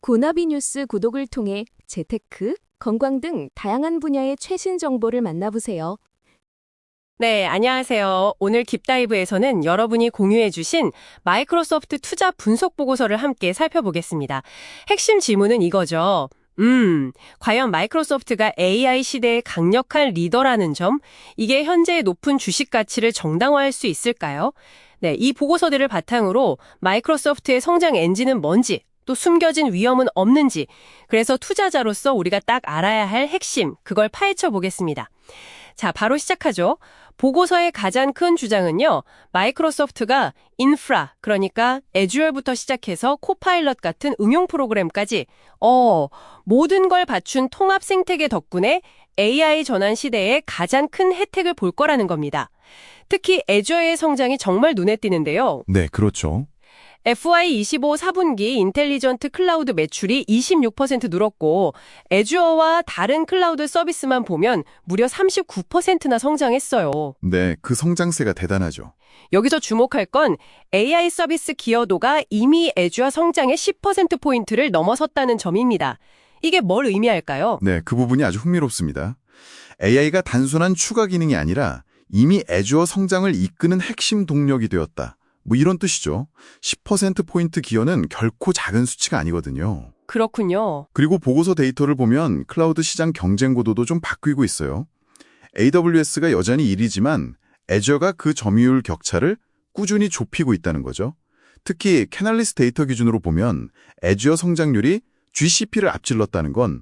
고나비 뉴스 구독을 통해 재테크, 건강 등 다양한 분야의 최신 정보를 만나보세요. 네, 안녕하세요. 오늘 딥다이브에서는 여러분이 공유해주신 마이크로소프트 투자 분석 보고서를 함께 살펴보겠습니다. 핵심 질문은 이거죠. 과연 마이크로소프트가 AI 시대의 강력한 리더라는 점, 이게 현재의 높은 주식 가치를 정당화할 수 있을까요? 네, 이 보고서들을 바탕으로 마이크로소프트의 성장 엔진은 뭔지, 또 숨겨진 위험은 없는지, 그래서 투자자로서 우리가 딱 알아야 할 핵심, 그걸 파헤쳐 보겠습니다. 자, 바로 시작하죠. 보고서의 가장 큰 주장은요, 마이크로소프트가 인프라, 그러니까 애주얼부터 시작해서 코파일럿 같은 응용 프로그램까지 모든 걸 갖춘 통합 생태계 덕분에 AI 전환 시대에 가장 큰 혜택을 볼 거라는 겁니다. 특히 애주어의 성장이 정말 눈에 띄는데요. 네, 그렇죠. FY25 4분기 인텔리전트 클라우드 매출이 26% 늘었고 애주어와 다른 클라우드 서비스만 보면 무려 39%나 성장했어요. 네, 그 성장세가 대단하죠. 여기서 주목할 건 AI 서비스 기여도가 이미 애주어 성장의 10%포인트를 넘어섰다는 점입니다. 이게 뭘 의미할까요? 네, 그 부분이 아주 흥미롭습니다. AI가 단순한 추가 기능이 아니라 이미 애주어 성장을 이끄는 핵심 동력이 되었다. 뭐 이런 뜻이죠. 10%포인트 기여는 결코 작은 수치가 아니거든요. 그렇군요. 그리고 보고서 데이터를 보면 클라우드 시장 경쟁 고도도 좀 바뀌고 있어요. AWS가 여전히 1위지만 애저가 그 점유율 격차를 꾸준히 좁히고 있다는 거죠. 특히 캐널리스 데이터 기준으로 보면 애저 성장률이 GCP를 앞질렀다는 건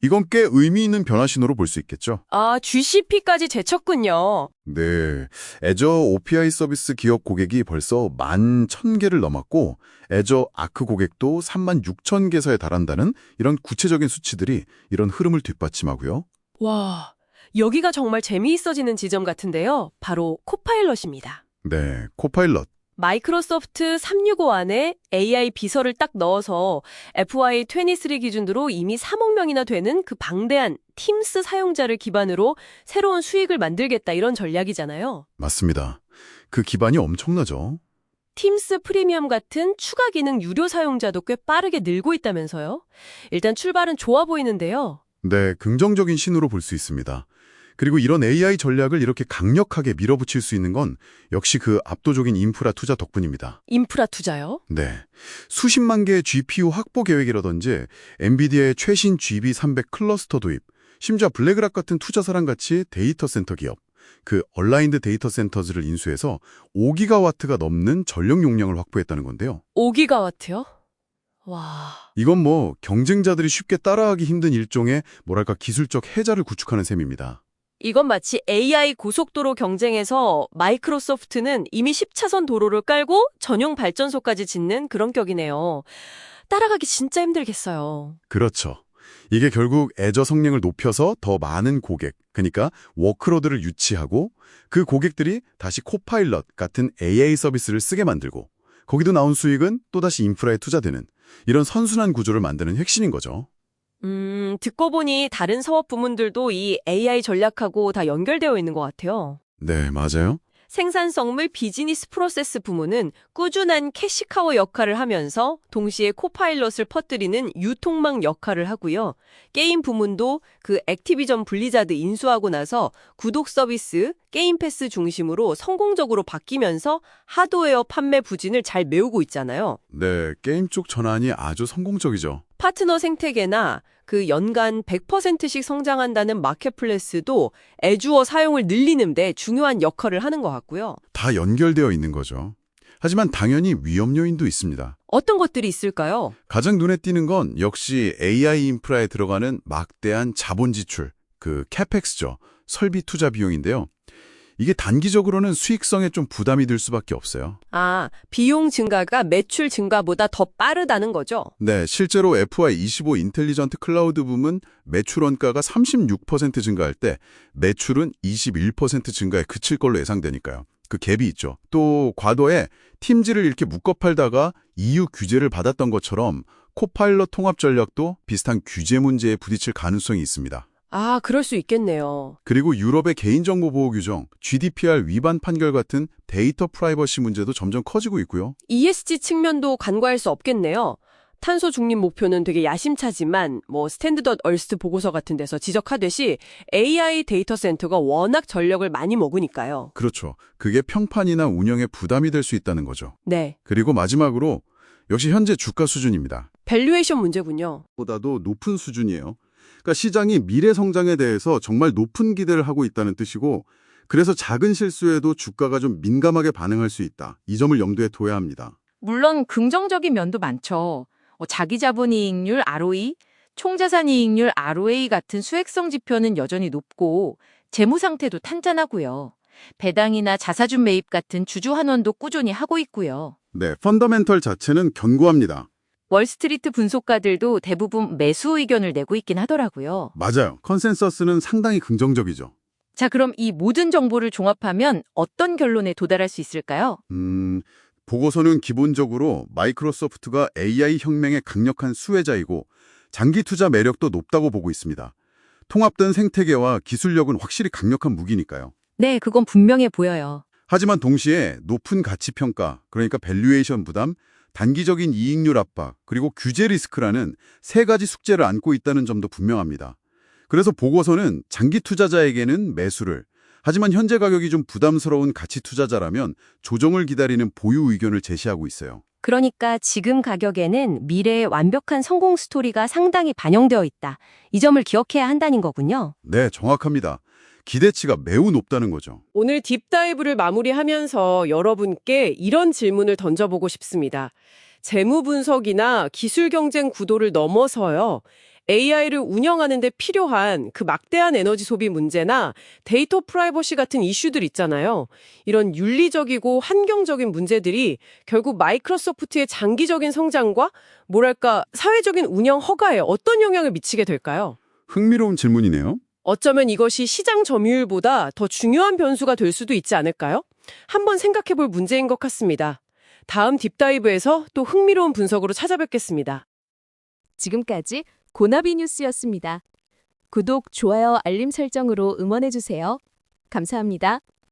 이건 꽤 의미 있는 변화 신호로 볼 수 있겠죠. 아, GCP까지 제쳤군요. 네, 애저 OPI 서비스 기업 고객이 벌써 11,000개를 넘었고 애저 아크 고객도 36,000개서에 달한다는 이런 구체적인 수치들이 이런 흐름을 뒷받침하고요. 와, 여기가 정말 재미있어지는 지점 같은데요. 바로 코파일럿입니다. 네, 코파일럿. 마이크로소프트 365 안에 AI 비서를 딱 넣어서 FY23 기준으로 이미 3억 명이나 되는 그 방대한 팀스 사용자를 기반으로 새로운 수익을 만들겠다 이런 전략이잖아요. 맞습니다. 그 기반이 엄청나죠. 팀스 프리미엄 같은 추가 기능 유료 사용자도 꽤 빠르게 늘고 있다면서요? 일단 출발은 좋아 보이는데요. 네, 긍정적인 신호로 볼 수 있습니다. 그리고 이런 AI 전략을 이렇게 강력하게 밀어붙일 수 있는 건 역시 그 압도적인 인프라 투자 덕분입니다. 인프라 투자요? 네. 수십만 개의 GPU 확보 계획이라든지 엔비디아의 최신 GB300 클러스터 도입, 심지어 블랙락 같은 투자사랑 같이 데이터 센터 기업, 그 얼라인드 데이터 센터즈를 인수해서 5기가와트가 넘는 전력 용량을 확보했다는 건데요. 5기가와트요? 와... 이건 뭐 경쟁자들이 쉽게 따라하기 힘든 일종의 뭐랄까 기술적 해자를 구축하는 셈입니다. 이건 마치 AI 고속도로 경쟁에서 마이크로소프트는 이미 10차선 도로를 깔고 전용 발전소까지 짓는 그런 격이네요. 따라가기 진짜 힘들겠어요. 그렇죠. 이게 결국 애저 성능을 높여서 더 많은 고객, 그러니까 워크로드를 유치하고 그 고객들이 다시 코파일럿 같은 AI 서비스를 쓰게 만들고 거기도 나온 수익은 또다시 인프라에 투자되는 이런 선순환 구조를 만드는 핵심인 거죠. 듣고 보니 다른 사업 부문들도 이 AI 전략하고 다 연결되어 있는 것 같아요. 네, 맞아요. 생산성물 비즈니스 프로세스 부문은 꾸준한 캐시카우 역할을 하면서 동시에 코파일럿을 퍼뜨리는 유통망 역할을 하고요. 게임 부문도 그 액티비전 블리자드 인수하고 나서 구독 서비스, 게임 패스 중심으로 성공적으로 바뀌면서 하드웨어 판매 부진을 잘 메우고 있잖아요. 네, 게임 쪽 전환이 아주 성공적이죠. 파트너 생태계나 그 연간 100%씩 성장한다는 마켓플레이스도 애주어 사용을 늘리는 데 중요한 역할을 하는 것 같고요. 다 연결되어 있는 거죠. 하지만 당연히 위험 요인도 있습니다. 어떤 것들이 있을까요? 가장 눈에 띄는 건 역시 AI 인프라에 들어가는 막대한 자본 지출, 그 캐펙스죠. 설비 투자 비용인데요. 이게 단기적으로는 수익성에 좀 부담이 들 수밖에 없어요. 아, 비용 증가가 매출 증가보다 더 빠르다는 거죠? 네, 실제로 FY25 인텔리전트 클라우드 부문 매출 원가가 36% 증가할 때 매출은 21% 증가에 그칠 걸로 예상되니까요. 그 갭이 있죠. 또 과도에 팀즈를 이렇게 묶어 팔다가 EU 규제를 받았던 것처럼 코파일럿 통합 전략도 비슷한 규제 문제에 부딪힐 가능성이 있습니다. 아, 그럴 수 있겠네요. 그리고 유럽의 개인정보 보호 규정, GDPR 위반 판결 같은 데이터 프라이버시 문제도 점점 커지고 있고요. ESG 측면도 간과할 수 없겠네요. 탄소 중립 목표는 되게 야심차지만 스탠드드 얼스트 보고서 같은 데서 지적하듯이 AI 데이터 센터가 워낙 전력을 많이 먹으니까요. 그렇죠. 그게 평판이나 운영에 부담이 될 수 있다는 거죠. 네, 그리고 마지막으로 역시 현재 주가 수준입니다. 밸류에이션 문제군요. 보다도 높은 수준이에요. 그러니까 시장이 미래 성장에 대해서 정말 높은 기대를 하고 있다는 뜻이고 그래서 작은 실수에도 주가가 좀 민감하게 반응할 수 있다. 이 점을 염두에 둬야 합니다. 물론 긍정적인 면도 많죠. 자기자본이익률 ROE, 총자산이익률 ROA 같은 수익성 지표는 여전히 높고 재무 상태도 탄탄하고요. 배당이나 자사주 매입 같은 주주 환원도 꾸준히 하고 있고요. 네, 펀더멘털 자체는 견고합니다. 월스트리트 분석가들도 대부분 매수 의견을 내고 있긴 하더라고요. 맞아요. 컨센서스는 상당히 긍정적이죠. 자, 그럼 이 모든 정보를 종합하면 어떤 결론에 도달할 수 있을까요? 보고서는 기본적으로 마이크로소프트가 AI 혁명의 강력한 수혜자이고 장기 투자 매력도 높다고 보고 있습니다. 통합된 생태계와 기술력은 확실히 강력한 무기니까요. 네, 그건 분명해 보여요. 하지만 동시에 높은 가치 평가, 그러니까 밸류에이션 부담, 단기적인 이익률 압박, 그리고 규제 리스크라는 세 가지 숙제를 안고 있다는 점도 분명합니다. 그래서 보고서는 장기 투자자에게는 매수를, 하지만 현재 가격이 좀 부담스러운 가치 투자자라면 조정을 기다리는 보유 의견을 제시하고 있어요. 그러니까 지금 가격에는 미래의 완벽한 성공 스토리가 상당히 반영되어 있다. 이 점을 기억해야 한다는 거군요. 네, 정확합니다. 기대치가 매우 높다는 거죠. 오늘 딥다이브를 마무리하면서 여러분께 이런 질문을 던져보고 싶습니다. 재무 분석이나 기술 경쟁 구도를 넘어서요. AI를 운영하는 데 필요한 그 막대한 에너지 소비 문제나 데이터 프라이버시 같은 이슈들 있잖아요. 이런 윤리적이고 환경적인 문제들이 결국 마이크로소프트의 장기적인 성장과 사회적인 운영 허가에 어떤 영향을 미치게 될까요? 흥미로운 질문이네요. 어쩌면 이것이 시장 점유율보다 더 중요한 변수가 될 수도 있지 않을까요? 한번 생각해 볼 문제인 것 같습니다. 다음 딥다이브에서 또 흥미로운 분석으로 찾아뵙겠습니다. 지금까지 고나비 뉴스였습니다. 구독, 좋아요, 알림 설정으로 응원해주세요. 감사합니다.